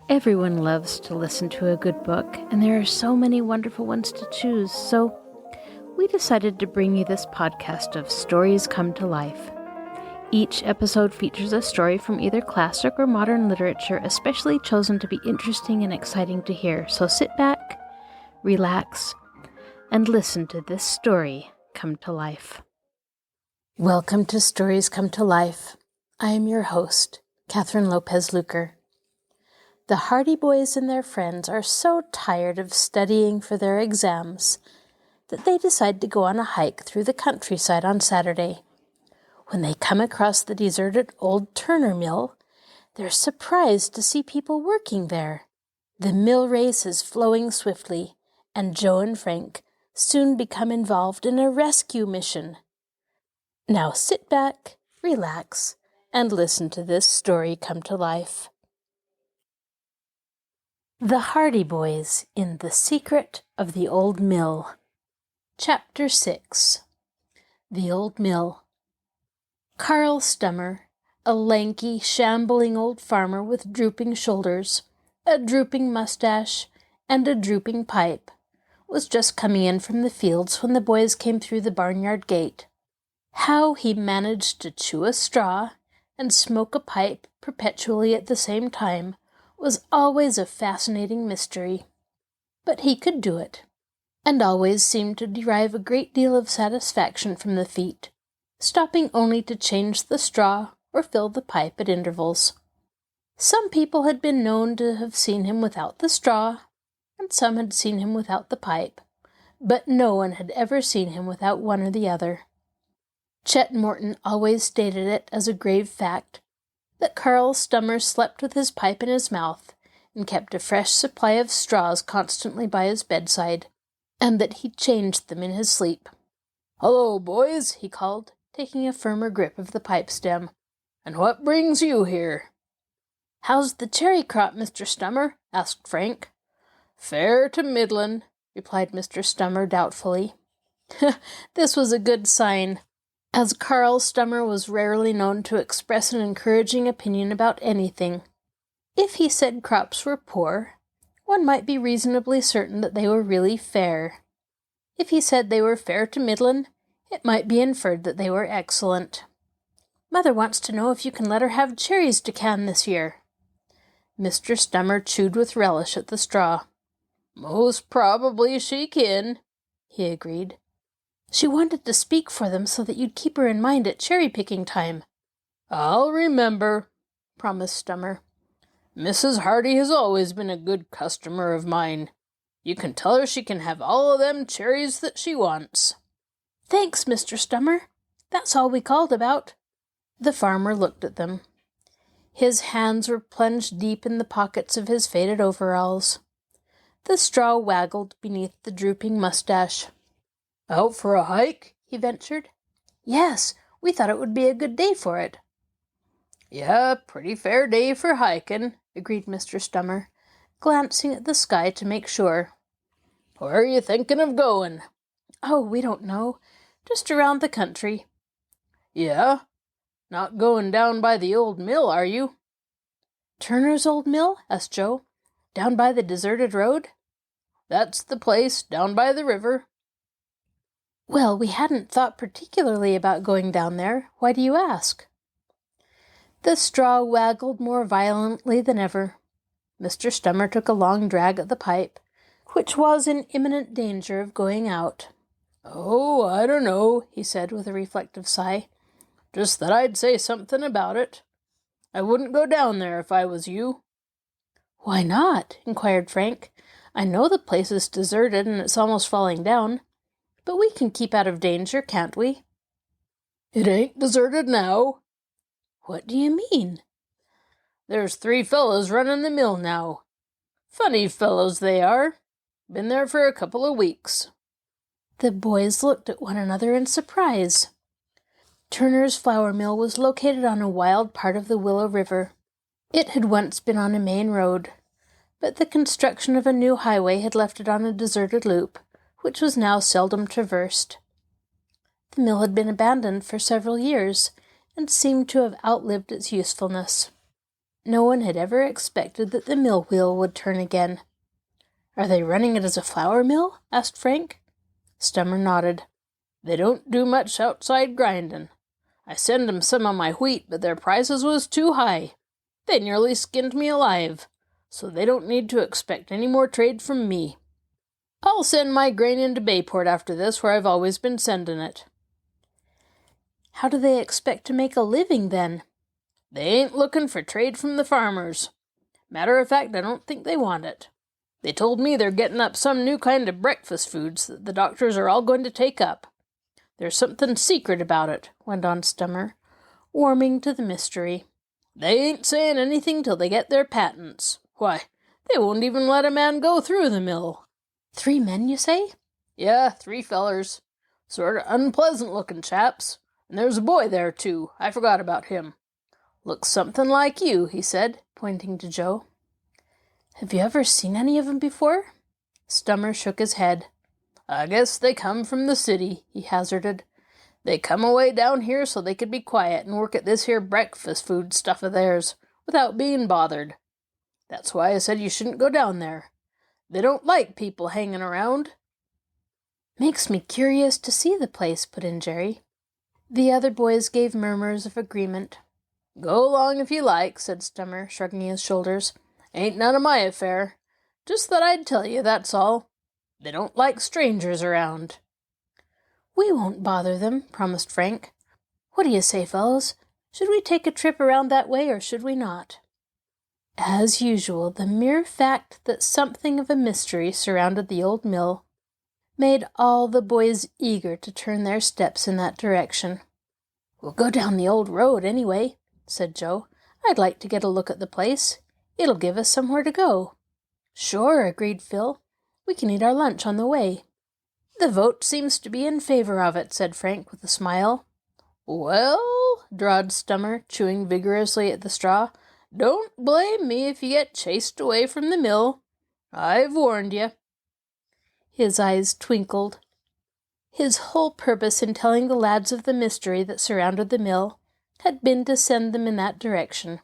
Everyone loves to listen to a good book, and there are so many wonderful ones to choose, so we decided to bring you this podcast of Stories Come to Life. Each episode features a story from either classic or modern literature, especially chosen to be interesting and exciting to hear. So sit back, relax, and listen to this story come to life. Welcome to Stories Come to Life. I am your host, Kathryn Lopez Luker. The Hardy Boys and their friends are so tired of studying for their exams that they decide to go on a hike through the countryside on Saturday. When they come across the deserted old Turner mill, they're surprised to see people working there. The mill race is flowing swiftly, and Joe and Frank soon become involved in a rescue mission. Now sit back, relax, and listen to this story come to life. The Hardy Boys in The Secret of the Old Mill. Chapter 6. The Old Mill. Carl Stummer, a lanky, shambling old farmer with drooping shoulders, a drooping mustache, and a drooping pipe, was just coming in from the fields when the boys came through the barnyard gate. How he managed to chew a straw and smoke a pipe perpetually at the same time was always a fascinating mystery. But he could do it, and always seemed to derive a great deal of satisfaction from the feat, stopping only to change the straw or fill the pipe at intervals. Some people had been known to have seen him without the straw, and some had seen him without the pipe, but no one had ever seen him without one or the other. Chet Morton always stated it as a grave fact that Carl Stummer slept with his pipe in his mouth and kept a fresh supply of straws constantly by his bedside, and that he changed them in his sleep. "Hello, boys," he called, taking a firmer grip of the pipe stem. "And what brings you here?" "How's the cherry crop, Mr. Stummer?" asked Frank. "Fair to middlin'," replied Mr. Stummer doubtfully. This was a good sign, as Carl Stummer was rarely known to express an encouraging opinion about anything. If he said crops were poor, one might be reasonably certain that they were really fair. If he said they were fair to middlin', it might be inferred that they were excellent. "Mother wants to know if you can let her have cherries to can this year." Mr. Stummer chewed with relish at the straw. "Most probably she kin," he agreed. "She wanted to speak for them so that you'd keep her in mind at cherry-picking time." "I'll remember," promised Stummer. "Mrs. Hardy has always been a good customer of mine. You can tell her she can have all of them cherries that she wants." "Thanks, Mr. Stummer. That's all we called about." The farmer looked at them. His hands were plunged deep in the pockets of his faded overalls. The straw waggled beneath the drooping mustache. "Out for a hike?" he ventured. "Yes, we thought it would be a good day for it." "Yeah, pretty fair day for hiking," agreed Mr. Stummer, glancing at the sky to make sure. "Where are you thinking of going?" "Oh, we don't know. Just around the country." "Yeah? Not going down by the old mill, are you?" "Turner's old mill?" asked Joe. "Down by the deserted road?" "That's the place, down by the river." "Well, we hadn't thought particularly about going down there. Why do you ask?" The straw waggled more violently than ever. Mr. Stummer took a long drag at the pipe, which was in imminent danger of going out. "Oh, I don't know," he said with a reflective sigh. "Just that I'd say something about it. I wouldn't go down there if I was you." "Why not?" inquired Frank. "I know the place is deserted and it's almost falling down. But we can keep out of danger, can't we?" "It ain't deserted now." "What do you mean?" "There's 3 fellows running the mill now. Funny fellows they are. Been there for a couple of weeks." The boys looked at one another in surprise. Turner's flour mill was located on a wild part of the Willow River. It had once been on a main road, but the construction of a new highway had left it on a deserted loop, which was now seldom traversed. The mill had been abandoned for several years, and seemed to have outlived its usefulness. no one had ever expected that the mill wheel would turn again. "Are they running it as a flour mill?" asked Frank. Stummer nodded. "They don't do much outside grindin'. I send 'em some of my wheat, but their prices was too high. They nearly skinned me alive, so they don't need to expect any more trade from me. I'll send my grain into Bayport after this, where I've always been sending it." "How do they expect to make a living, then?" "They ain't looking for trade from the farmers. Matter of fact, I don't think they want it. They told me they're getting up some new kind of breakfast foods that the doctors are all going to take up. There's something secret about it," went on Stummer, warming to the mystery. "They ain't saying anything till they get their patents. Why, they won't even let a man go through the mill." "3 men, you say?" "Yeah, 3 fellers. Sort of unpleasant-looking chaps. And there's a boy there, too. I forgot about him. Looks something like you," he said, pointing to Joe. "Have you ever seen any of 'em before?" Stummer shook his head. "I guess they come from the city," he hazarded. "They come away down here so they could be quiet and work at this here breakfast food stuff of theirs, without being bothered. That's why I said you shouldn't go down there. They don't like people hanging around." "Makes me curious to see the place," put in Jerry. The other boys gave murmurs of agreement. "Go along if you like," said Stummer, shrugging his shoulders. "Ain't none of my affair. Just thought I'd tell you, that's all. They don't like strangers around." "We won't bother them," promised Frank. "What do you say, fellows? Should we take a trip around that way, or should we not?" As usual, the mere fact that something of a mystery surrounded the old mill made all the boys eager to turn their steps in that direction. "We'll go down the old road, anyway," said Joe. "I'd like to get a look at the place. It'll give us somewhere to go." "Sure," agreed Phil. "We can eat our lunch on the way." "The vote seems to be in favor of it," said Frank with a smile. "Well," drawled Stummer, chewing vigorously at the straw, "don't blame me if you get chased away from the mill. I've warned you." His eyes twinkled. His whole purpose in telling the lads of the mystery that surrounded the mill had been to send them in that direction,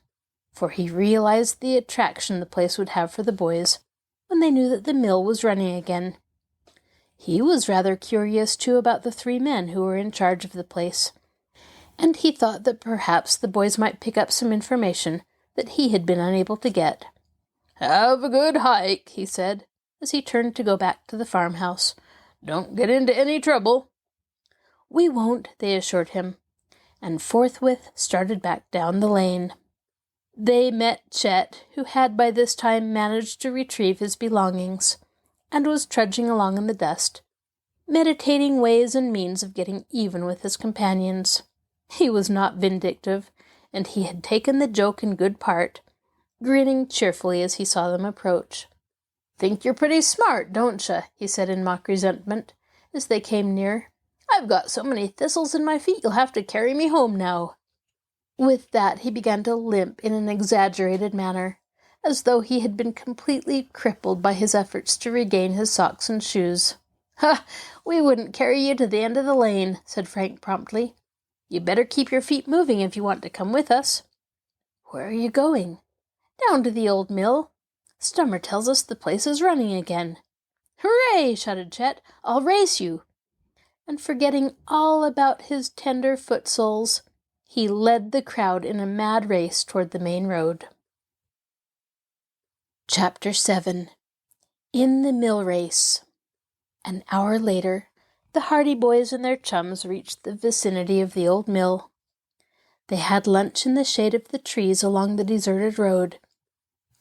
for he realized the attraction the place would have for the boys when they knew that the mill was running again. He was rather curious, too, about the 3 men who were in charge of the place, and he thought that perhaps the boys might pick up some information that he had been unable to get. "Have a good hike," he said, as he turned to go back to the farmhouse. "Don't get into any trouble." "We won't," they assured him, and forthwith started back down the lane. They met Chet, who had by this time managed to retrieve his belongings, and was trudging along in the dust, meditating ways and means of getting even with his companions. He was not vindictive, and he had taken the joke in good part, grinning cheerfully as he saw them approach. "Think you're pretty smart, don't you?" he said in mock resentment, as they came near. "I've got so many thistles in my feet you'll have to carry me home now." With that he began to limp in an exaggerated manner, as though he had been completely crippled by his efforts to regain his socks and shoes. "Ha! We wouldn't carry you to the end of the lane," said Frank promptly. "You better keep your feet moving if you want to come with us." "Where are you going?" "Down to the old mill. Stummer tells us the place is running again." "Hooray!" shouted Chet. "I'll race you." And forgetting all about his tender foot soles, he led the crowd in a mad race toward the main road. Chapter 7. In the Mill Race. An hour later, the Hardy boys and their chums reached the vicinity of the old mill. They had lunch in the shade of the trees along the deserted road,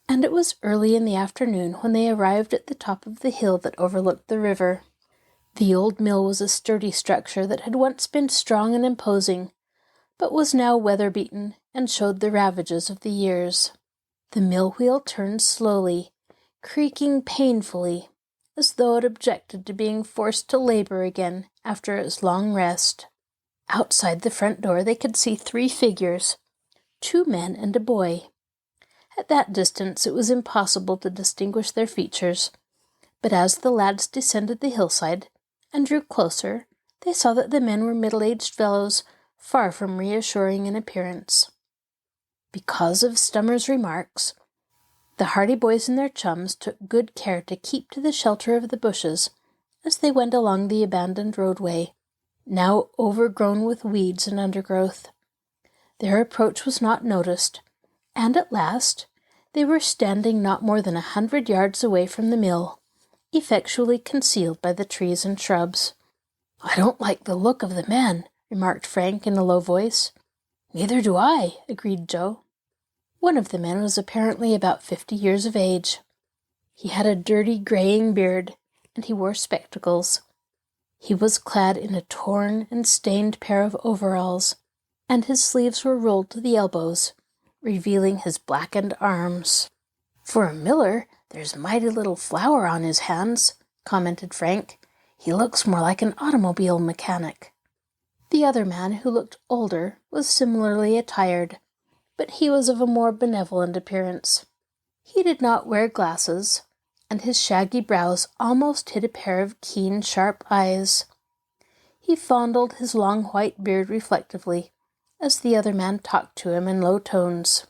and it was early in the afternoon when they arrived at the top of the hill that overlooked the river. The old mill was a sturdy structure that had once been strong and imposing, but was now weather-beaten and showed the ravages of the years. The mill wheel turned slowly, creaking painfully, as though it objected to being forced to labor again after its long rest. Outside the front door they could see 3 figures, 2 men and a boy. At that distance it was impossible to distinguish their features, but as the lads descended the hillside and drew closer, they saw that the men were middle-aged fellows, far from reassuring in appearance. Because of Stummer's remarks, the Hardy Boys and their chums took good care to keep to the shelter of the bushes as they went along the abandoned roadway, now overgrown with weeds and undergrowth. Their approach was not noticed, and at last they were standing not more than 100 yards away from the mill, effectually concealed by the trees and shrubs. "I don't like the look of the man," remarked Frank in a low voice. "Neither do I," agreed Joe. One of the men was apparently about 50 years of age. He had a dirty graying beard, and he wore spectacles. He was clad in a torn and stained pair of overalls, and his sleeves were rolled to the elbows, revealing his blackened arms. "For a miller, there's mighty little flour on his hands," commented Frank. "He looks more like an automobile mechanic." The other man, who looked older, was similarly attired, but he was of a more benevolent appearance. He did not wear glasses, and his shaggy brows almost hid a pair of keen, sharp eyes. He fondled his long white beard reflectively as the other man talked to him in low tones.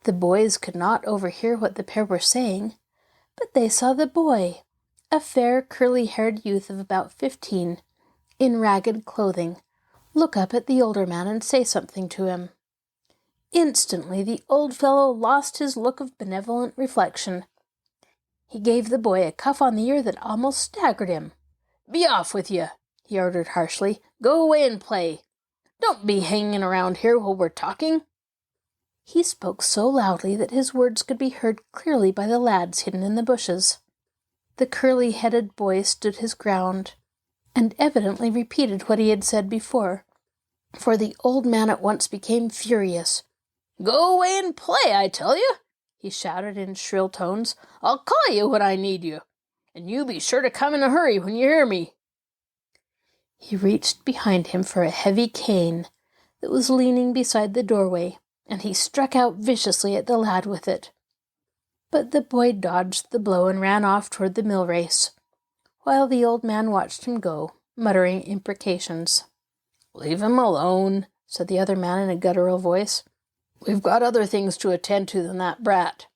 The boys could not overhear what the pair were saying, but they saw the boy, a fair, curly-haired youth of about 15, in ragged clothing, look up at the older man and say something to him. Instantly the old fellow lost his look of benevolent reflection. He gave the boy a cuff on the ear that almost staggered him. "Be off with you," he ordered harshly. "Go away and play. Don't be hanging around here while we're talking." He spoke so loudly that his words could be heard clearly by the lads hidden in the bushes. The curly-headed boy stood his ground, and evidently repeated what he had said before, for the old man at once became furious. "Go away and play, I tell you," he shouted in shrill tones. "I'll call you when I need you, and you be sure to come in a hurry when you hear me." He reached behind him for a heavy cane that was leaning beside the doorway, and he struck out viciously at the lad with it. But the boy dodged the blow and ran off toward the mill race, while the old man watched him go, muttering imprecations. "Leave him alone," said the other man in a guttural voice. "We've got other things to attend to than that brat.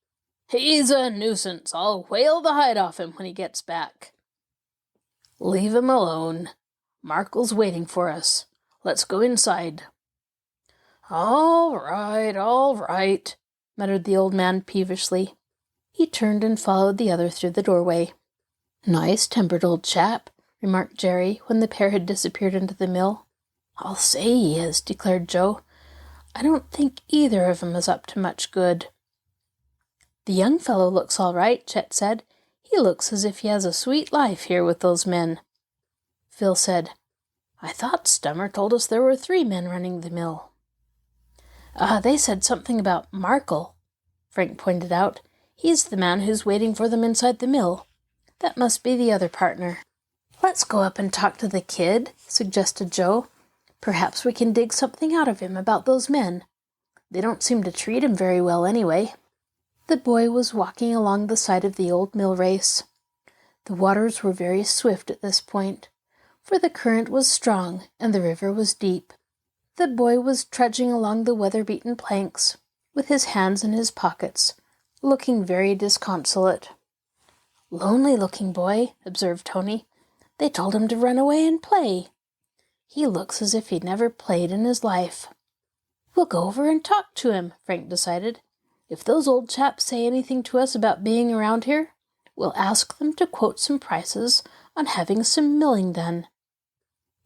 He's a nuisance. I'll whale the hide off him when he gets back." "Leave him alone. Markle's waiting for us. Let's go inside." All right, muttered the old man peevishly. He turned and followed the other through the doorway. "Nice-tempered old chap," remarked Jerry when the pair had disappeared into the mill. "I'll say he is," declared Joe. "I don't think either of 'em is up to much good." "The young fellow looks all right," Chet said. "He looks as if he has a sweet life here with those men." Phil said, "I thought Stummer told us there were 3 men running the mill." They said something about Markle," Frank pointed out. "He's the man who's waiting for them inside the mill. That must be the other partner." "Let's go up and talk to the kid," suggested Joe. "Perhaps we can dig something out of him about those men. They don't seem to treat him very well anyway." The boy was walking along the side of the old mill race. The waters were very swift at this point, for the current was strong and the river was deep. The boy was trudging along the weather-beaten planks, with his hands in his pockets, looking very disconsolate. "Lonely-looking boy," observed Tony. "They told him to run away and play. He looks as if he'd never played in his life." "We'll go over and talk to him," Frank decided. "If those old chaps say anything to us about being around here, we'll ask them to quote some prices on having some milling done."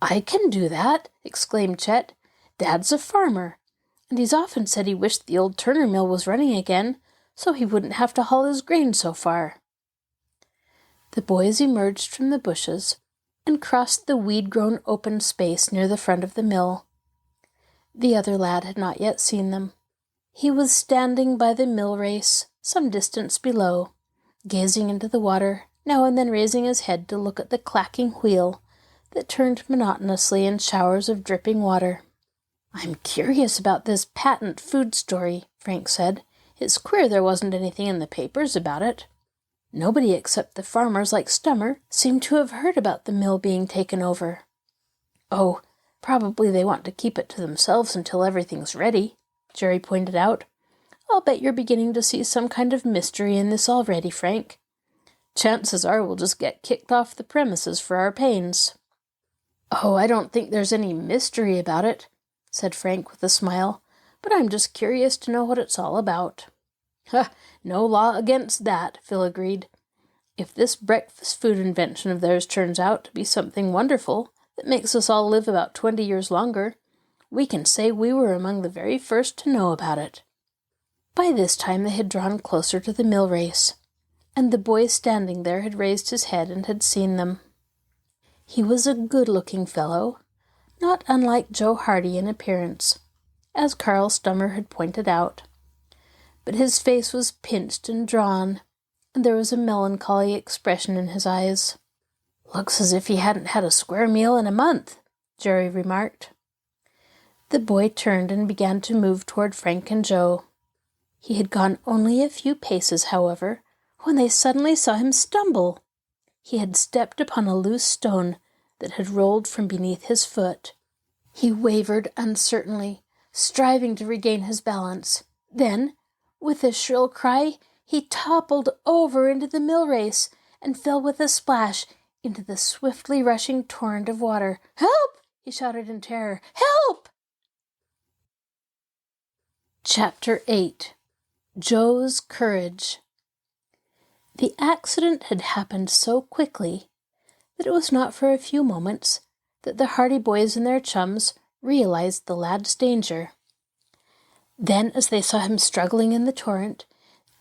"I can do that," exclaimed Chet. "Dad's a farmer, and he's often said he wished the old Turner mill was running again, so he wouldn't have to haul his grain so far." The boys emerged from the bushes and crossed the weed-grown open space near the front of the mill. The other lad had not yet seen them. He was standing by the mill race, some distance below, gazing into the water, now and then raising his head to look at the clacking wheel that turned monotonously in showers of dripping water. "I'm curious about this patent food story," Frank said. "It's queer there wasn't anything in the papers about it. Nobody except the farmers like Stummer seem to have heard about the mill being taken over." "Oh, probably they want to keep it to themselves until everything's ready," Jerry pointed out. "I'll bet you're beginning to see some kind of mystery in this already, Frank. Chances are we'll just get kicked off the premises for our pains." "Oh, I don't think there's any mystery about it," said Frank with a smile, "but I'm just curious to know what it's all about." "Ha! No law against that," Phil agreed. "If this breakfast food invention of theirs turns out to be something wonderful that makes us all live about 20 years longer, we can say we were among the very first to know about it." By this time they had drawn closer to the mill race, and the boy standing there had raised his head and had seen them. He was a good-looking fellow, not unlike Joe Hardy in appearance, as Carl Stummer had pointed out. But his face was pinched and drawn, and there was a melancholy expression in his eyes. "Looks as if he hadn't had a square meal in a month," Jerry remarked. The boy turned and began to move toward Frank and Joe. He had gone only a few paces, however, when they suddenly saw him stumble. He had stepped upon a loose stone that had rolled from beneath his foot. He wavered uncertainly, striving to regain his balance. Then, with a shrill cry, he toppled over into the mill race and fell with a splash into the swiftly rushing torrent of water. "Help!" he shouted in terror. "Help!" Chapter 8. Joe's Courage. The accident had happened so quickly that it was not for a few moments that the Hardy boys and their chums realized the lad's danger. Then, as they saw him struggling in the torrent,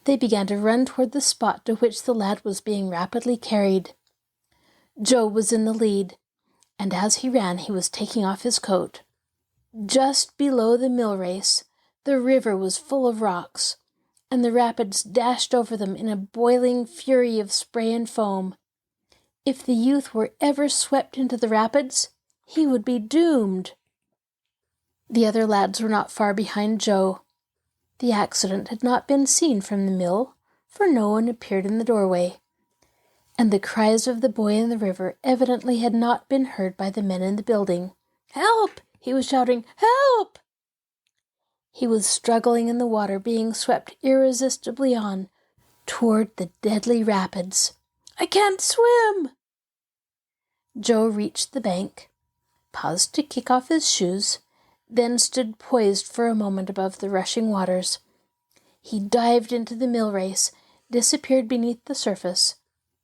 they began to run toward the spot to which the lad was being rapidly carried. Joe was in the lead, and as he ran he was taking off his coat. Just below the mill race, the river was full of rocks, and the rapids dashed over them in a boiling fury of spray and foam. If the youth were ever swept into the rapids, he would be doomed. The other lads were not far behind Joe. The accident had not been seen from the mill, for no one appeared in the doorway, and the cries of the boy in the river evidently had not been heard by the men in the building. "Help!" he was shouting. "Help!" He was struggling in the water, being swept irresistibly on toward the deadly rapids. "I can't swim!" Joe reached the bank, paused to kick off his shoes, then stood poised for a moment above the rushing waters. He dived into the mill race, disappeared beneath the surface,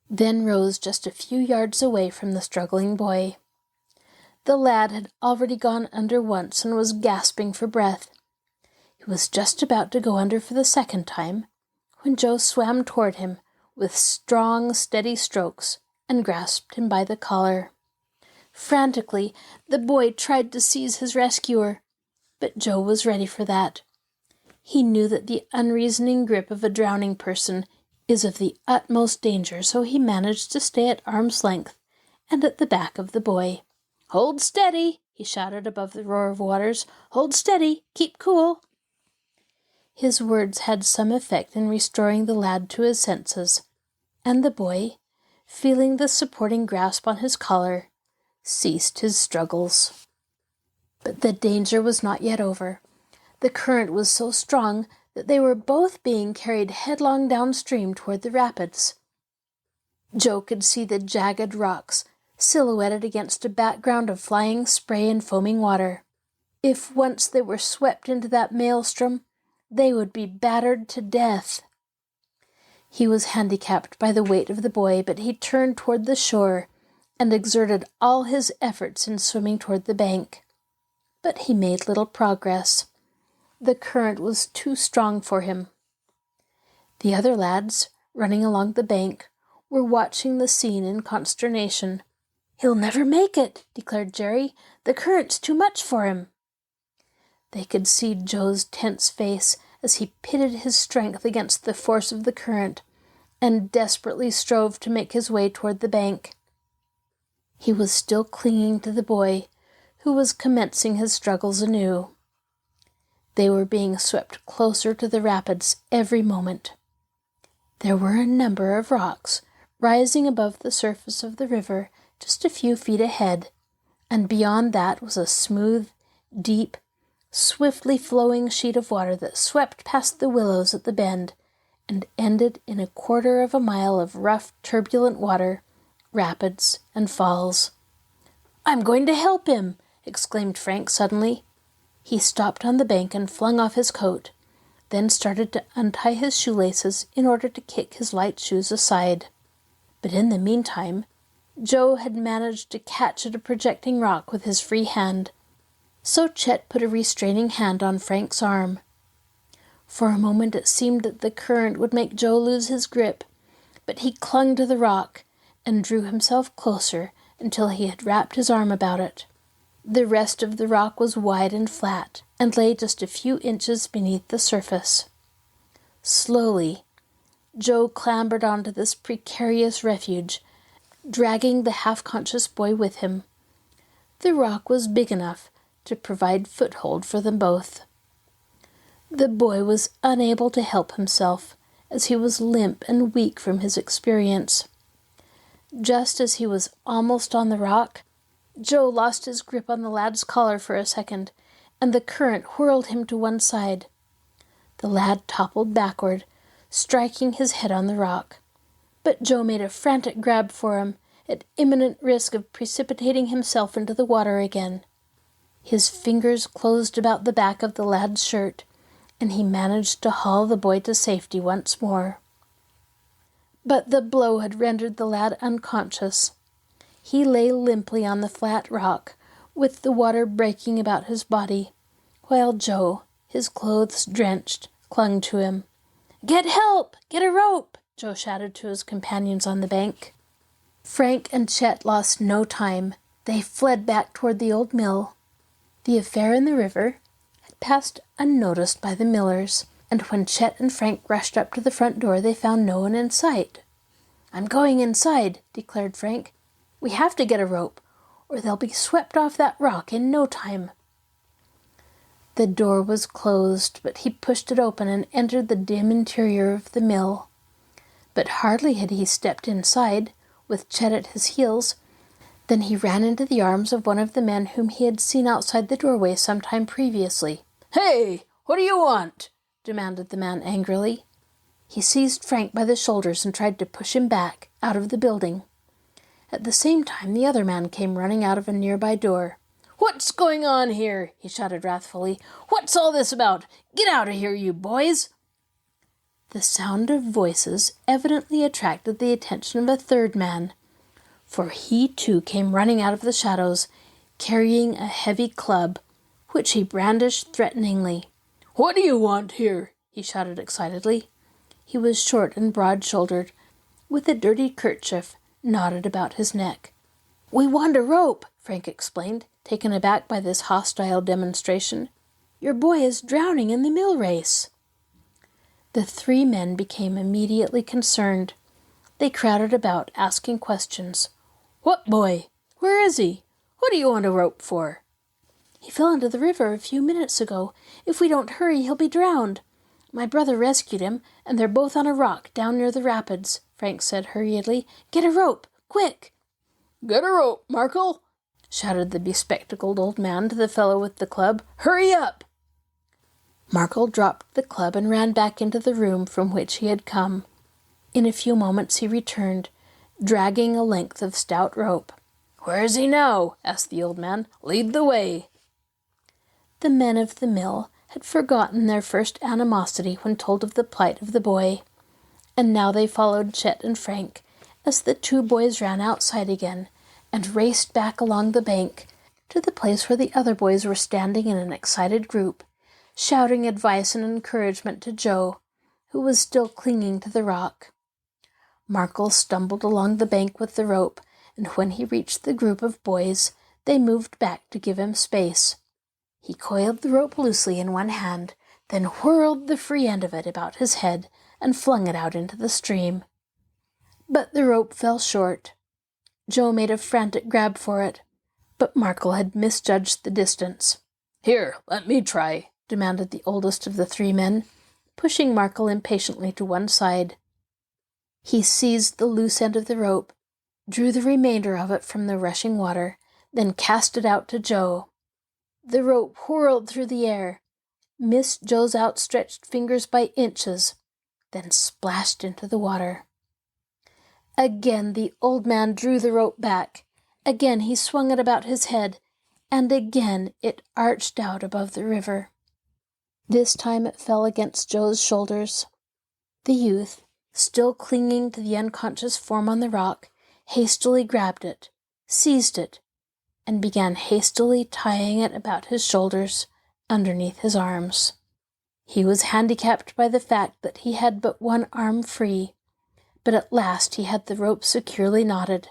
then rose just a few yards away from the struggling boy. The lad had already gone under once and was gasping for breath. He was just about to go under for the second time when Joe swam toward him with strong, steady strokes and grasped him by the collar. Frantically, the boy tried to seize his rescuer, but Joe was ready for that. He knew that the unreasoning grip of a drowning person is of the utmost danger, so he managed to stay at arm's length and at the back of the boy. "Hold steady!" he shouted above the roar of waters. "Hold steady! Keep cool!" His words had some effect in restoring the lad to his senses, and the boy, feeling the supporting grasp on his collar, ceased his struggles. But the danger was not yet over. The current was so strong that they were both being carried headlong downstream toward the rapids. Joe could see the jagged rocks silhouetted against a background of flying spray and foaming water. If once they were swept into that maelstrom, they would be battered to death. He was handicapped by the weight of the boy, but he turned toward the shore and exerted all his efforts in swimming toward the bank. But he made little progress. The current was too strong for him. The other lads, running along the bank, were watching the scene in consternation. "He'll never make it," declared Jerry. "The current's too much for him." They could see Joe's tense face as he pitted his strength against the force of the current and desperately strove to make his way toward the bank. He was still clinging to the boy, who was commencing his struggles anew. They were being swept closer to the rapids every moment. There were a number of rocks rising above the surface of the river just a few feet ahead, and beyond that was a smooth, deep, swiftly flowing sheet of water that swept past the willows at the bend and ended in a quarter of a mile of rough, turbulent water, rapids, and falls. "I'm going to help him!" exclaimed Frank suddenly. He stopped on the bank and flung off his coat, then started to untie his shoelaces in order to kick his light shoes aside. But in the meantime, Joe had managed to catch at a projecting rock with his free hand, so Chet put a restraining hand on Frank's arm. For a moment it seemed that the current would make Joe lose his grip, but he clung to the rock and drew himself closer until he had wrapped his arm about it. The rest of the rock was wide and flat, and lay just a few inches beneath the surface. Slowly, Joe clambered onto this precarious refuge, dragging the half-conscious boy with him. The rock was big enough to provide foothold for them both. The boy was unable to help himself, as he was limp and weak from his experience. Just as he was almost on the rock, Joe lost his grip on the lad's collar for a second, and the current whirled him to one side. The lad toppled backward, striking his head on the rock. But Joe made a frantic grab for him, at imminent risk of precipitating himself into the water again. His fingers closed about the back of the lad's shirt, and he managed to haul the boy to safety once more. But the blow had rendered the lad unconscious. He lay limply on the flat rock, with the water breaking about his body, while Joe, his clothes drenched, clung to him. "Get help! Get a rope!" Joe shouted to his companions on the bank. Frank and Chet lost no time. They fled back toward the old mill. The affair in the river had passed unnoticed by the Millers, and when Chet and Frank rushed up to the front door, they found no one in sight. "I'm going inside," declared Frank. "We have to get a rope, or they'll be swept off that rock in no time." The door was closed, but he pushed it open and entered the dim interior of the mill. But hardly had he stepped inside, with Chet at his heels, than he ran into the arms of one of the men whom he had seen outside the doorway some time previously. "Hey, what do you want?" demanded the man angrily. He seized Frank by the shoulders and tried to push him back, out of the building. At the same time, the other man came running out of a nearby door. "What's going on here?" he shouted wrathfully. "What's all this about? Get out of here, you boys!" The sound of voices evidently attracted the attention of a third man, for he too came running out of the shadows, carrying a heavy club, which he brandished threateningly. "What do you want here?" he shouted excitedly. He was short and broad-shouldered, with a dirty kerchief knotted about his neck. "We want a rope," Frank explained, taken aback by this hostile demonstration. "Your boy is drowning in the mill race." The three men became immediately concerned. They crowded about, asking questions. "What boy? Where is he? What do you want a rope for?" "He fell into the river a few minutes ago. If we don't hurry, he'll be drowned. My brother rescued him, and they're both on a rock down near the rapids," Frank said hurriedly. "Get a rope, quick!" "Get a rope, Markle!" shouted the bespectacled old man to the fellow with the club. "Hurry up!" Markle dropped the club and ran back into the room from which he had come. In a few moments he returned, dragging a length of stout rope. "Where is he now?" asked the old man. "Lead the way." The men of the mill had forgotten their first animosity when told of the plight of the boy, and now they followed Chet and Frank as the two boys ran outside again and raced back along the bank to the place where the other boys were standing in an excited group, shouting advice and encouragement to Joe, who was still clinging to the rock. Markle stumbled along the bank with the rope, and when he reached the group of boys, they moved back to give him space. He coiled the rope loosely in one hand, then whirled the free end of it about his head and flung it out into the stream. But the rope fell short. Joe made a frantic grab for it, but Markle had misjudged the distance. "Here, let me try," demanded the oldest of the three men, pushing Markle impatiently to one side. He seized the loose end of the rope, drew the remainder of it from the rushing water, then cast it out to Joe. The rope whirled through the air, missed Joe's outstretched fingers by inches, then splashed into the water. Again the old man drew the rope back. Again he swung it about his head, and again it arched out above the river. This time it fell against Joe's shoulders. The youth, still clinging to the unconscious form on the rock, hastily grabbed it, seized it, and began hastily tying it about his shoulders, underneath his arms. He was handicapped by the fact that he had but one arm free, but at last he had the rope securely knotted.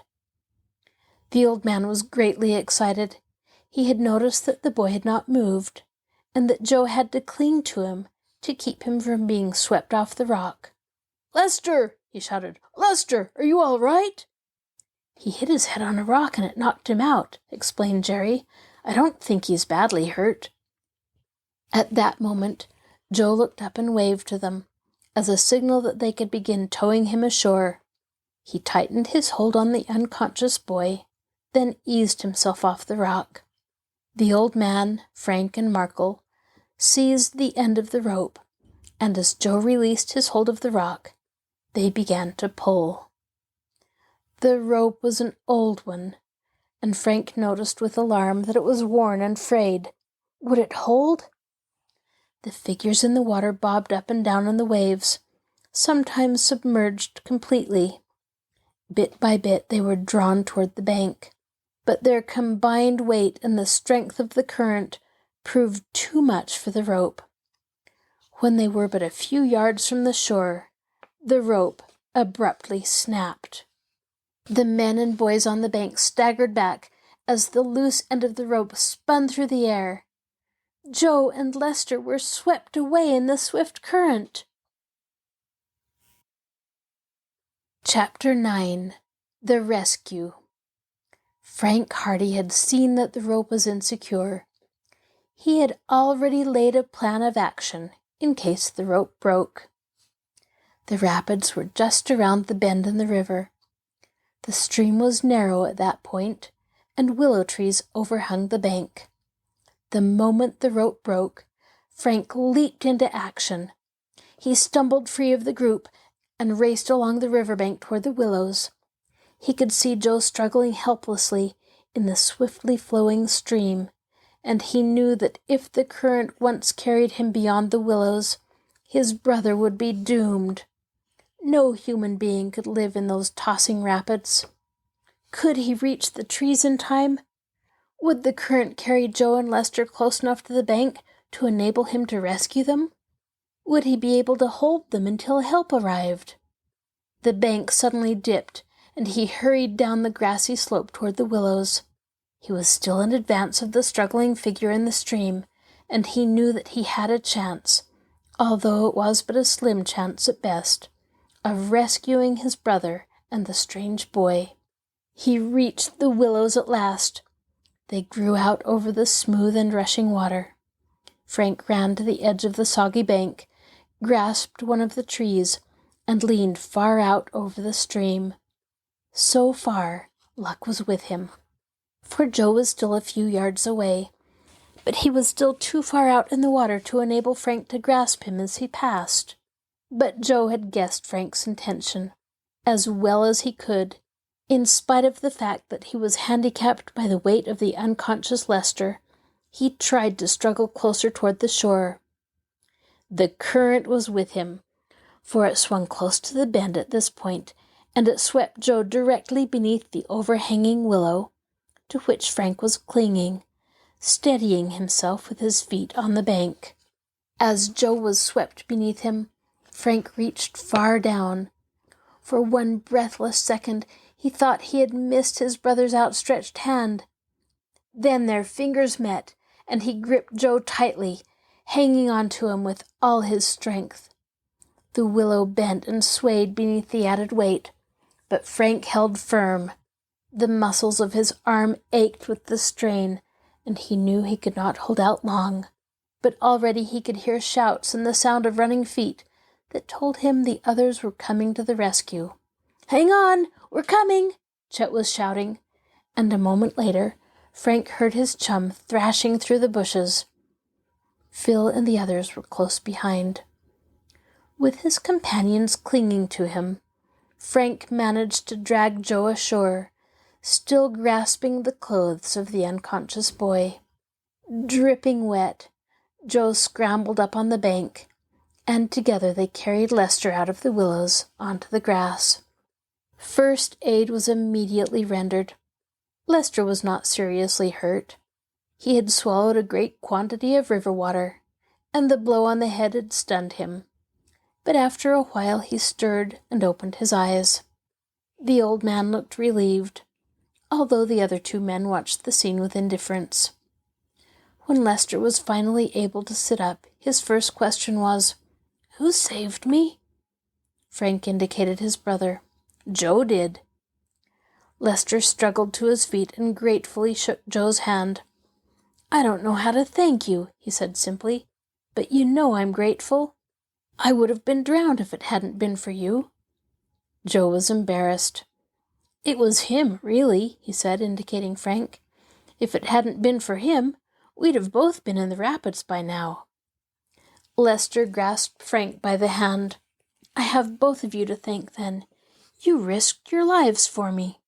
The old man was greatly excited. He had noticed that the boy had not moved, and that Joe had to cling to him to keep him from being swept off the rock. "Lester!" he shouted. "Lester, are you all right?" "He hit his head on a rock and it knocked him out," explained Jerry. "I don't think he's badly hurt." At that moment, Joe looked up and waved to them, as a signal that they could begin towing him ashore. He tightened his hold on the unconscious boy, then eased himself off the rock. The old man, Frank, and Markle seized the end of the rope, and as Joe released his hold of the rock, they began to pull. The rope was an old one, and Frank noticed with alarm that it was worn and frayed. Would it hold? The figures in the water bobbed up and down in the waves, sometimes submerged completely. Bit by bit they were drawn toward the bank, but their combined weight and the strength of the current proved too much for the rope. When they were but a few yards from the shore, the rope abruptly snapped. The men and boys on the bank staggered back as the loose end of the rope spun through the air. Joe and Lester were swept away in the swift current. Chapter 9. The Rescue. Frank Hardy had seen that the rope was insecure. He had already laid a plan of action in case the rope broke. The rapids were just around the bend in the river. The stream was narrow at that point, and willow trees overhung the bank. The moment the rope broke, Frank leaped into action. He stumbled free of the group and raced along the riverbank toward the willows. He could see Joe struggling helplessly in the swiftly flowing stream, and he knew that if the current once carried him beyond the willows, his brother would be doomed. No human being could live in those tossing rapids. Could he reach the trees in time? Would the current carry Joe and Lester close enough to the bank to enable him to rescue them? Would he be able to hold them until help arrived? The bank suddenly dipped, and he hurried down the grassy slope toward the willows. He was still in advance of the struggling figure in the stream, and he knew that he had a chance, although it was but a slim chance at best, of rescuing his brother and the strange boy. He reached the willows at last. They grew out over the smooth and rushing water. Frank ran to the edge of the soggy bank, grasped one of the trees, and leaned far out over the stream. So far, luck was with him, for Joe was still a few yards away, but he was still too far out in the water to enable Frank to grasp him as he passed. But Joe had guessed Frank's intention as well as he could, in spite of the fact that he was handicapped by the weight of the unconscious Lester. He tried to struggle closer toward the shore. The current was with him, for it swung close to the bend at this point, and it swept Joe directly beneath the overhanging willow, to which Frank was clinging, steadying himself with his feet on the bank. As Joe was swept beneath him, Frank reached far down. For one breathless second, he thought he had missed his brother's outstretched hand. Then their fingers met, and he gripped Joe tightly, hanging on to him with all his strength. The willow bent and swayed beneath the added weight, but Frank held firm. The muscles of his arm ached with the strain, and he knew he could not hold out long. But already he could hear shouts and the sound of running feet that told him the others were coming to the rescue. "Hang on! We're coming!" Chet was shouting, and a moment later, Frank heard his chum thrashing through the bushes. Phil and the others were close behind. With his companions clinging to him, Frank managed to drag Joe ashore, still grasping the clothes of the unconscious boy. Dripping wet, Joe scrambled up on the bank, and together they carried Lester out of the willows onto the grass. First aid was immediately rendered. Lester was not seriously hurt. He had swallowed a great quantity of river water, and the blow on the head had stunned him. But after a while he stirred and opened his eyes. The old man looked relieved, although the other two men watched the scene with indifference. When Lester was finally able to sit up, his first question was, "Who saved me?" Frank indicated his brother. "Joe did." Lester struggled to his feet and gratefully shook Joe's hand. "I don't know how to thank you," he said simply, "but you know I'm grateful. I would have been drowned if it hadn't been for you." Joe was embarrassed. "It was him, really," he said, indicating Frank. "If it hadn't been for him, we'd have both been in the rapids by now." Lester grasped Frank by the hand. "I have both of you to thank, then. You risked your lives for me."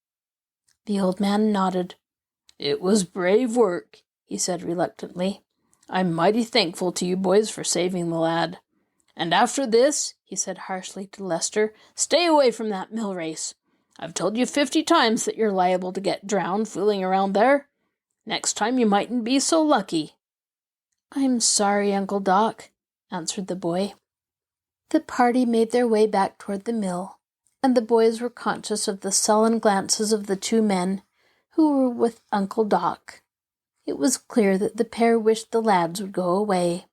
The old man nodded. "It was brave work," he said reluctantly. "I'm mighty thankful to you boys for saving the lad. And after this," he said harshly to Lester, "stay away from that mill race. I've told you 50 times that you're liable to get drowned fooling around there. Next time you mightn't be so lucky." "I'm sorry, Uncle Doc," answered the boy. The party made their way back toward the mill, and the boys were conscious of the sullen glances of the two men who were with Uncle Doc. It was clear that the pair wished the lads would go away.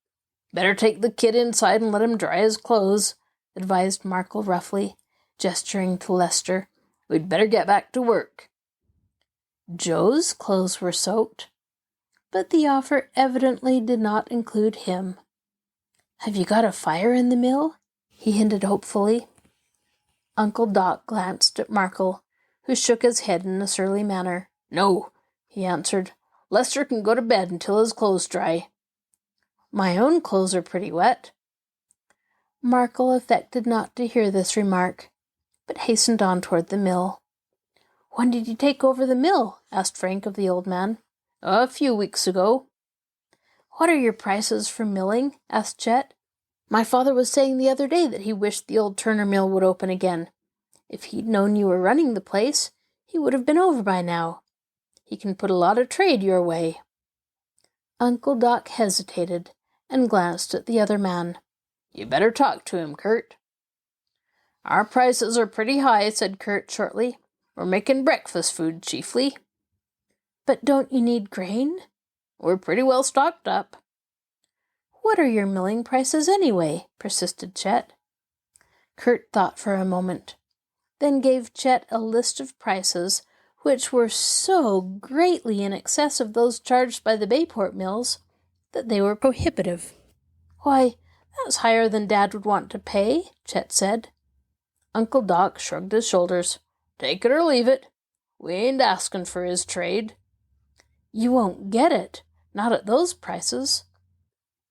"Better take the kid inside and let him dry his clothes," advised Markle roughly, gesturing to Lester. "We'd better get back to work." Joe's clothes were soaked, but the offer evidently did not include him. "Have you got a fire in the mill?" he hinted hopefully. Uncle Doc glanced at Markle, who shook his head in a surly manner. "No," he answered. "Lester can go to bed until his clothes dry." "My own clothes are pretty wet." Markle affected not to hear this remark, but hastened on toward the mill. "When did you take over the mill?" asked Frank of the old man. "A few weeks ago." "What are your prices for milling?" asked Chet. "My father was saying the other day that he wished the old Turner mill would open again. If he'd known you were running the place, he would have been over by now. He can put a lot of trade your way." Uncle Doc hesitated and glanced at the other man. "You better talk to him, Kurt." "Our prices are pretty high," said Kurt shortly. "We're making breakfast food chiefly." "But don't you need grain?" "We're pretty well stocked up." "What are your milling prices anyway?" persisted Chet. Kurt thought for a moment, then gave Chet a list of prices which were so greatly in excess of those charged by the Bayport mills that they were prohibitive. "Why, that's higher than Dad would want to pay," Chet said. Uncle Doc shrugged his shoulders. "Take it or leave it. We ain't asking for his trade." "You won't get it, not at those prices."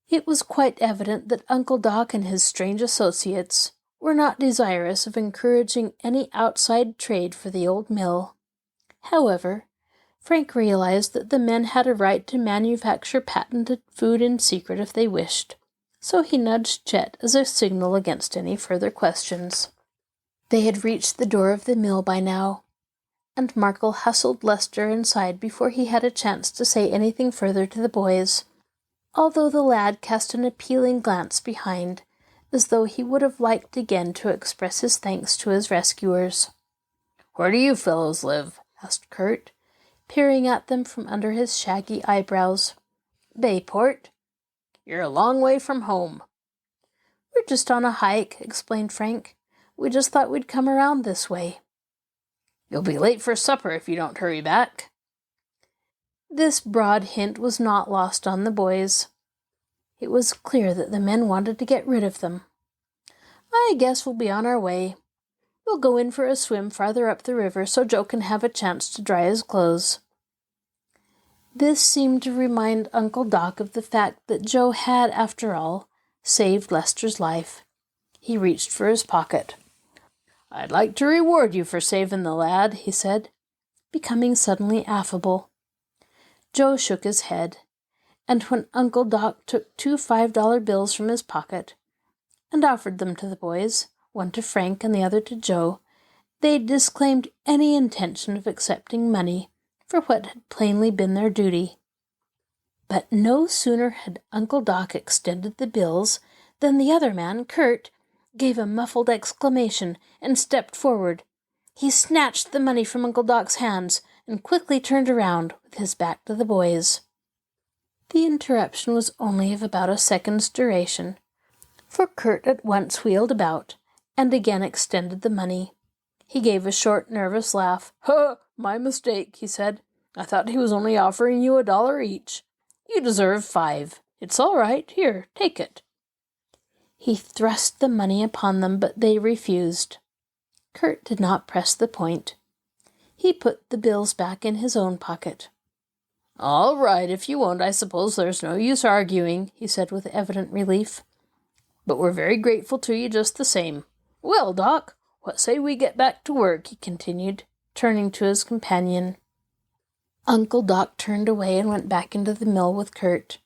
It was quite evident that Uncle Doc and his strange associates were not desirous of encouraging any outside trade for the old mill. However, Frank realized that the men had a right to manufacture patented food in secret if they wished, so he nudged Chet as a signal against any further questions. They had reached the door of the mill by now, and Markle hustled Lester inside before he had a chance to say anything further to the boys, although the lad cast an appealing glance behind, as though he would have liked again to express his thanks to his rescuers. "Where do you fellows live?" asked Kurt, peering at them from under his shaggy eyebrows. "Bayport." "You're a long way from home." "We're just on a hike," explained Frank. "We just thought we'd come around this way." "You'll be late for supper if you don't hurry back." This broad hint was not lost on the boys. It was clear that the men wanted to get rid of them. "I guess we'll be on our way. We'll go in for a swim farther up the river so Joe can have a chance to dry his clothes." This seemed to remind Uncle Doc of the fact that Joe had, after all, saved Lester's life. He reached for his pocket. "I'd like to reward you for saving the lad," he said, becoming suddenly affable. Joe shook his head, and when Uncle Doc took 2 $5 bills from his pocket and offered them to the boys, one to Frank and the other to Joe, they disclaimed any intention of accepting money for what had plainly been their duty. But no sooner had Uncle Doc extended the bills than the other man, Kurt, gave a muffled exclamation and stepped forward. He snatched the money from Uncle Doc's hands and quickly turned around with his back to the boys. The interruption was only of about a second's duration, for Kurt at once wheeled about and again extended the money. He gave a short, nervous laugh. My mistake," he said. "I thought he was only offering you $1 each. You deserve 5. It's all right. Here, take it." He thrust the money upon them, but they refused. Kurt did not press the point. He put the bills back in his own pocket. "All right, if you won't, I suppose there's no use arguing," he said with evident relief. "But we're very grateful to you just the same. Well, Doc, what say we get back to work?" he continued, turning to his companion. Uncle Doc turned away and went back into the mill with Kurt.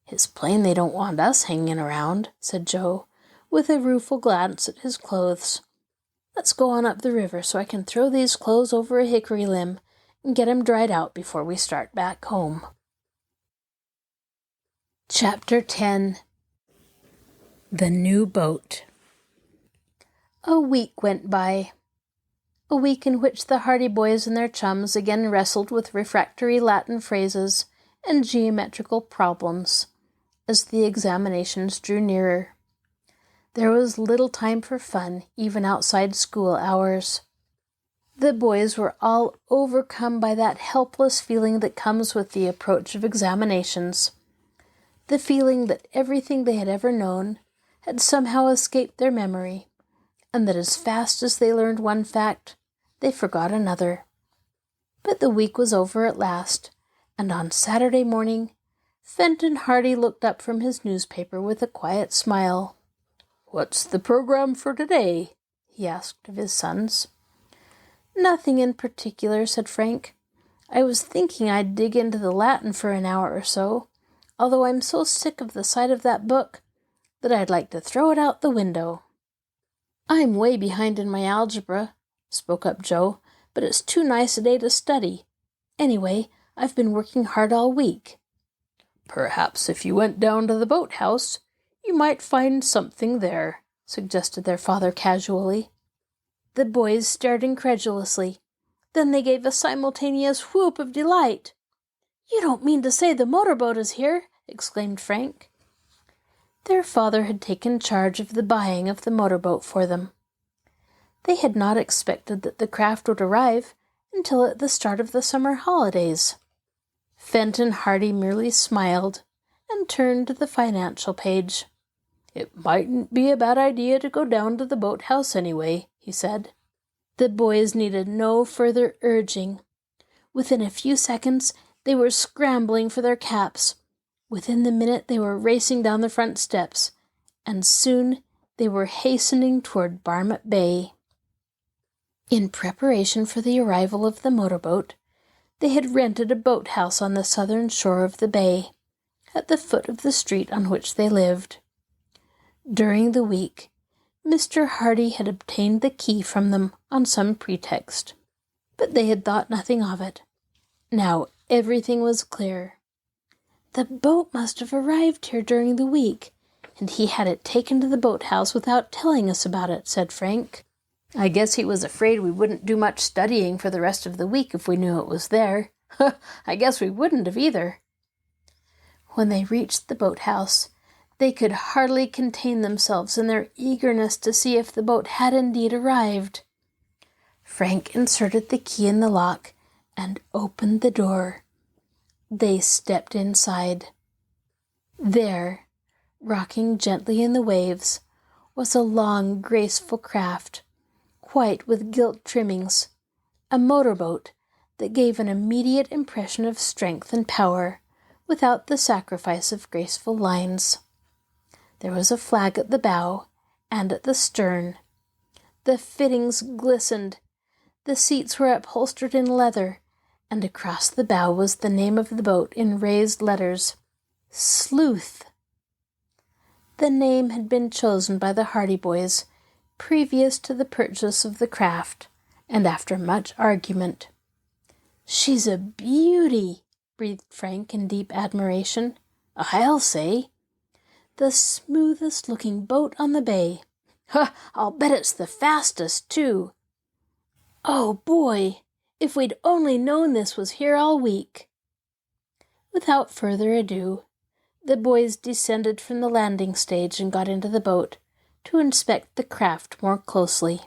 "It's plain they don't want us hanging around," said Joe, with a rueful glance at his clothes. "Let's go on up the river so I can throw these clothes over a hickory limb and get 'em dried out before we start back home." Chapter 10. The New Boat. A week went by. A week in which the Hardy boys and their chums again wrestled with refractory Latin phrases and geometrical problems as the examinations drew nearer. There was little time for fun, even outside school hours. The boys were all overcome by that helpless feeling that comes with the approach of examinations, the feeling that everything they had ever known had somehow escaped their memory, and that as fast as they learned one fact, they forgot another. But the week was over at last, and on Saturday morning, Fenton Hardy looked up from his newspaper with a quiet smile. "What's the program for today?" he asked of his sons. "Nothing in particular," said Frank. "I was thinking I'd dig into the Latin for an hour or so, although I'm so sick of the sight of that book that I'd like to throw it out the window." "I'm way behind in my algebra," spoke up Joe, "but it's too nice a day to study. Anyway, I've been working hard all week." "Perhaps if you went down to the boathouse, you might find something there," suggested their father casually. The boys stared incredulously. Then they gave a simultaneous whoop of delight. "You don't mean to say the motorboat is here!" exclaimed Frank. Their father had taken charge of the buying of the motorboat for them. They had not expected that the craft would arrive until at the start of the summer holidays. Fenton Hardy merely smiled and turned to the financial page. "It mightn't be a bad idea to go down to the boathouse anyway," he said. The boys needed no further urging. Within a few seconds, they were scrambling for their caps. Within the minute, they were racing down the front steps, and soon they were hastening toward Barmouth Bay. In preparation for the arrival of the motorboat, they had rented a boathouse on the southern shore of the bay, at the foot of the street on which they lived. During the week, Mr. Hardy had obtained the key from them on some pretext, but they had thought nothing of it. Now everything was clear. The boat must have arrived here during the week, and he had it taken to the boathouse without telling us about it, said Frank. "I guess he was afraid we wouldn't do much studying for the rest of the week if we knew it was there." "I guess we wouldn't have either." When they reached the boathouse, they could hardly contain themselves in their eagerness to see if the boat had indeed arrived. Frank inserted the key in the lock and opened the door. They stepped inside. There, rocking gently in the waves, was a long, graceful craft, white with gilt trimmings, a motorboat that gave an immediate impression of strength and power, without the sacrifice of graceful lines. There was a flag at the bow and at the stern. The fittings glistened. The seats were upholstered in leather, and across the bow was the name of the boat in raised letters, Sleuth. The name had been chosen by the Hardy boys previous to the purchase of the craft, and after much argument. "She's a beauty," breathed Frank in deep admiration. "I'll say. The smoothest-looking boat on the bay. I'll bet it's the fastest, too. Oh, boy, if we'd only known this was here all week." Without further ado, the boys descended from the landing stage and got into the boat to inspect the craft more closely.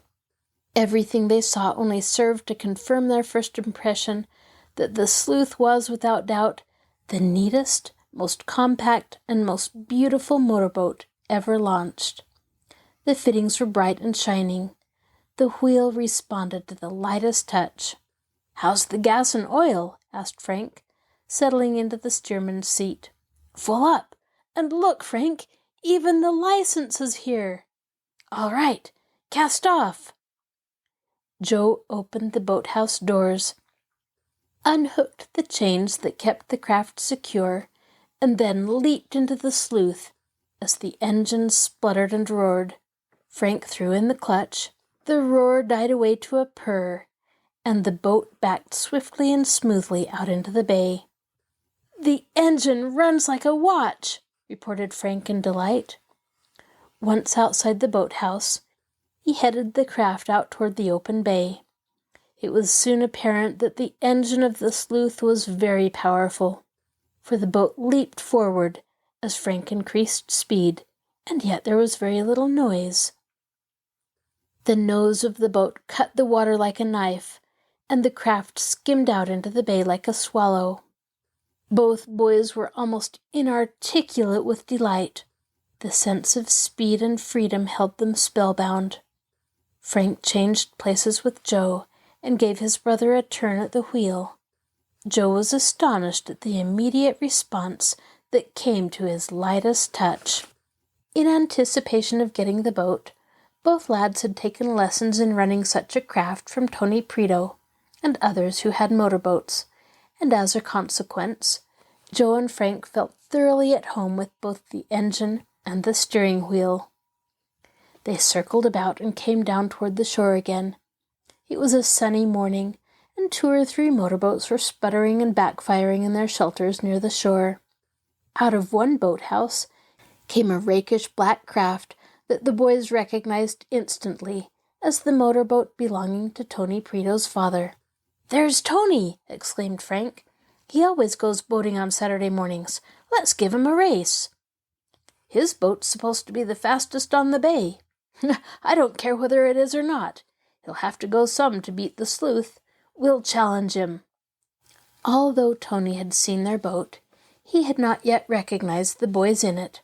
Everything they saw only served to confirm their first impression that the Sleuth was, without doubt, the neatest, most compact, and most beautiful motorboat ever launched. The fittings were bright and shining. The wheel responded to the lightest touch. "How's the gas and oil?" asked Frank, settling into the steerman's seat. "Full up. And look, Frank, even the license is here." "All right, cast off." Joe opened the boathouse doors, unhooked the chains that kept the craft secure, and then leaped into the Sleuth as the engine spluttered and roared. Frank threw in the clutch. The roar died away to a purr, and the boat backed swiftly and smoothly out into the bay. "The engine runs like a watch," reported Frank in delight. Once outside the boathouse, he headed the craft out toward the open bay. It was soon apparent that the engine of the Sleuth was very powerful, for the boat leaped forward as Frank increased speed, and yet there was very little noise. The nose of the boat cut the water like a knife, and the craft skimmed out into the bay like a swallow. Both boys were almost inarticulate with delight. The sense of speed and freedom held them spellbound. Frank changed places with Joe and gave his brother a turn at the wheel. Joe was astonished at the immediate response that came to his lightest touch. In anticipation of getting the boat, both lads had taken lessons in running such a craft from Tony Preto and others who had motorboats, and as a consequence, Joe and Frank felt thoroughly at home with both the engine and the steering wheel. They circled about and came down toward the shore again. It was a sunny morning, and 2 or 3 motorboats were sputtering and backfiring in their shelters near the shore. Out of one boathouse came a rakish black craft that the boys recognized instantly as the motorboat belonging to Tony Preto's father. "There's Tony!" exclaimed Frank. "He always goes boating on Saturday mornings. Let's give him a race." "His boat's supposed to be the fastest on the bay." "I don't care whether it is or not. He'll have to go some to beat the Sleuth. We'll challenge him." Although Tony had seen their boat, he had not yet recognized the boys in it,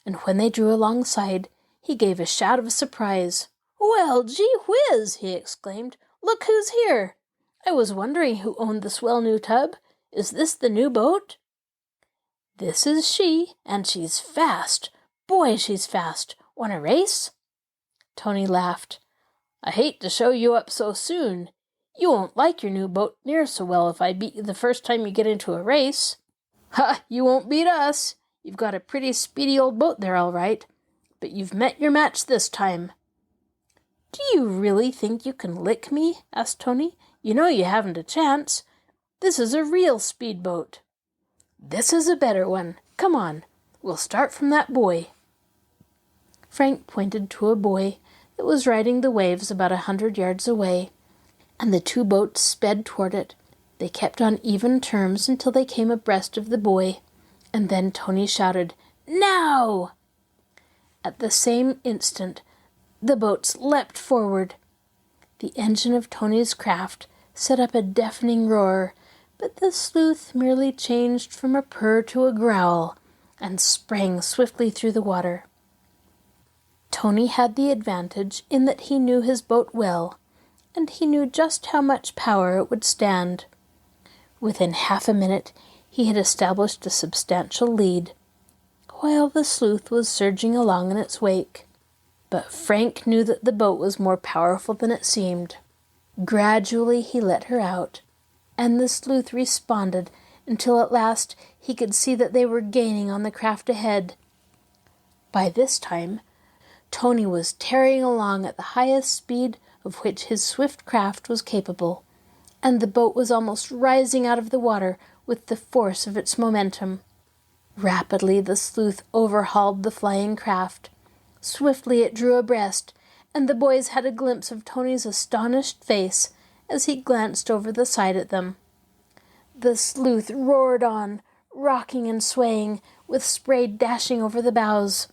and when they drew alongside, he gave a shout of surprise. "Well, gee whiz!" he exclaimed. "Look who's here! I was wondering who owned the swell new tub. Is this the new boat?" "This is she, and she's fast. Boy, she's fast. Want a race?" Tony laughed. "I hate to show you up so soon. You won't like your new boat near so well if I beat you the first time you get into a race." "Ha! You won't beat us. You've got a pretty speedy old boat there, all right. But you've met your match this time." "Do you really think you can lick me?" asked Tony. "You know you haven't a chance. This is a real speedboat." "This is a better one. Come on. We'll start from that buoy." Frank pointed to a buoy that was riding the waves about 100 yards away, and the 2 boats sped toward it. They kept on even terms until they came abreast of the buoy, and then Tony shouted, "Now!" At the same instant, the boats leapt forward. The engine of Tony's craft set up a deafening roar, but the Sleuth merely changed from a purr to a growl and sprang swiftly through the water. Tony had the advantage in that he knew his boat well, and he knew just how much power it would stand. Within half a minute, he had established a substantial lead, while the sleuth was surging along in its wake. But Frank knew that the boat was more powerful than it seemed. Gradually he let her out, and the sleuth responded until at last he could see that they were gaining on the craft ahead. By this time, Tony was tearing along at the highest speed of which his swift craft was capable, and the boat was almost rising out of the water with the force of its momentum. Rapidly the sleuth overhauled the flying craft. Swiftly it drew abreast, and the boys had a glimpse of Tony's astonished face as he glanced over the side at them. The sleuth roared on, rocking and swaying, with spray dashing over the bows.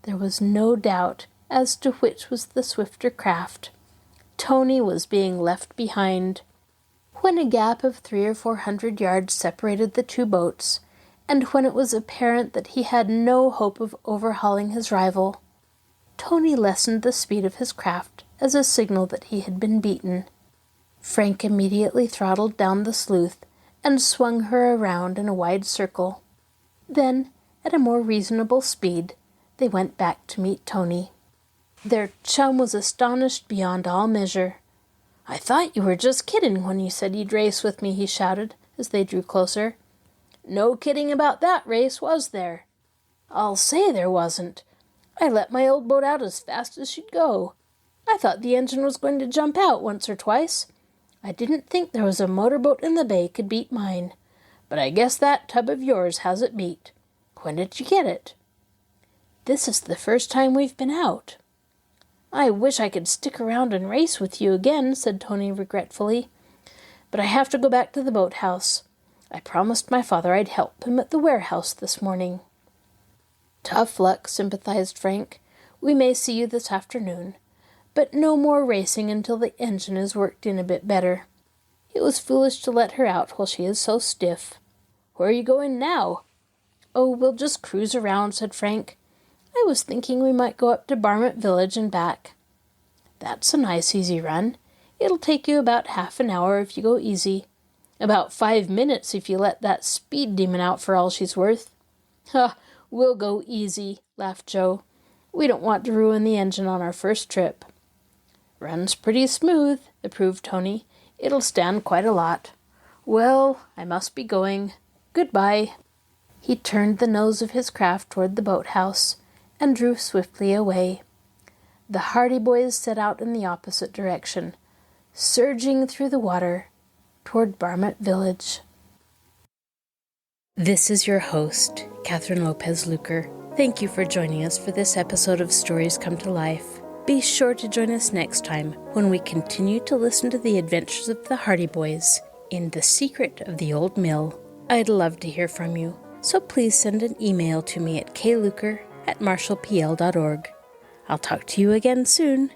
There was no doubt as to which was the swifter craft. Tony was being left behind. When a gap of 300 or 400 yards separated the two boats, and when it was apparent that he had no hope of overhauling his rival, Tony lessened the speed of his craft as a signal that he had been beaten. Frank immediately throttled down the sleuth and swung her around in a wide circle. Then, at a more reasonable speed, they went back to meet Tony. Their chum was astonished beyond all measure. "I thought you were just kidding when you said you'd race with me," he shouted as they drew closer. "No kidding about that race, was there?" "I'll say there wasn't. I let my old boat out as fast as she'd go. I thought the engine was going to jump out once or twice. I didn't think there was a motorboat in the bay could beat mine. But I guess that tub of yours has it beat. When did you get it?" "This is the first time we've been out." "I wish I could stick around and race with you again," said Tony regretfully. "But I have to go back to the boathouse. I promised my father I'd help him at the warehouse this morning." "Tough luck," sympathized Frank. "We may see you this afternoon, but no more racing until the engine is worked in a bit better. It was foolish to let her out while she is so stiff. Where are you going now?" "Oh, we'll just cruise around," said Frank. "I was thinking we might go up to Barmouth Village and back." "That's a nice easy run. It'll take you about half an hour if you go easy. About 5 minutes if you let that speed demon out for all she's worth." "Ha! We'll go easy," laughed Joe. "We don't want to ruin the engine on our first trip." "Runs pretty smooth," approved Tony. "It'll stand quite a lot. Well, I must be going. Goodbye." He turned the nose of his craft toward the boathouse and drew swiftly away. The Hardy Boys set out in the opposite direction, surging through the water toward Barmouth Village. This is your host, Kathryn Lopez Luker. Thank you for joining us for this episode of Stories Come to Life. Be sure to join us next time when we continue to listen to the adventures of the Hardy Boys in The Secret of the Old Mill. I'd love to hear from you, so please send an email to me at kluker@marshallpl.org. I'll talk to you again soon.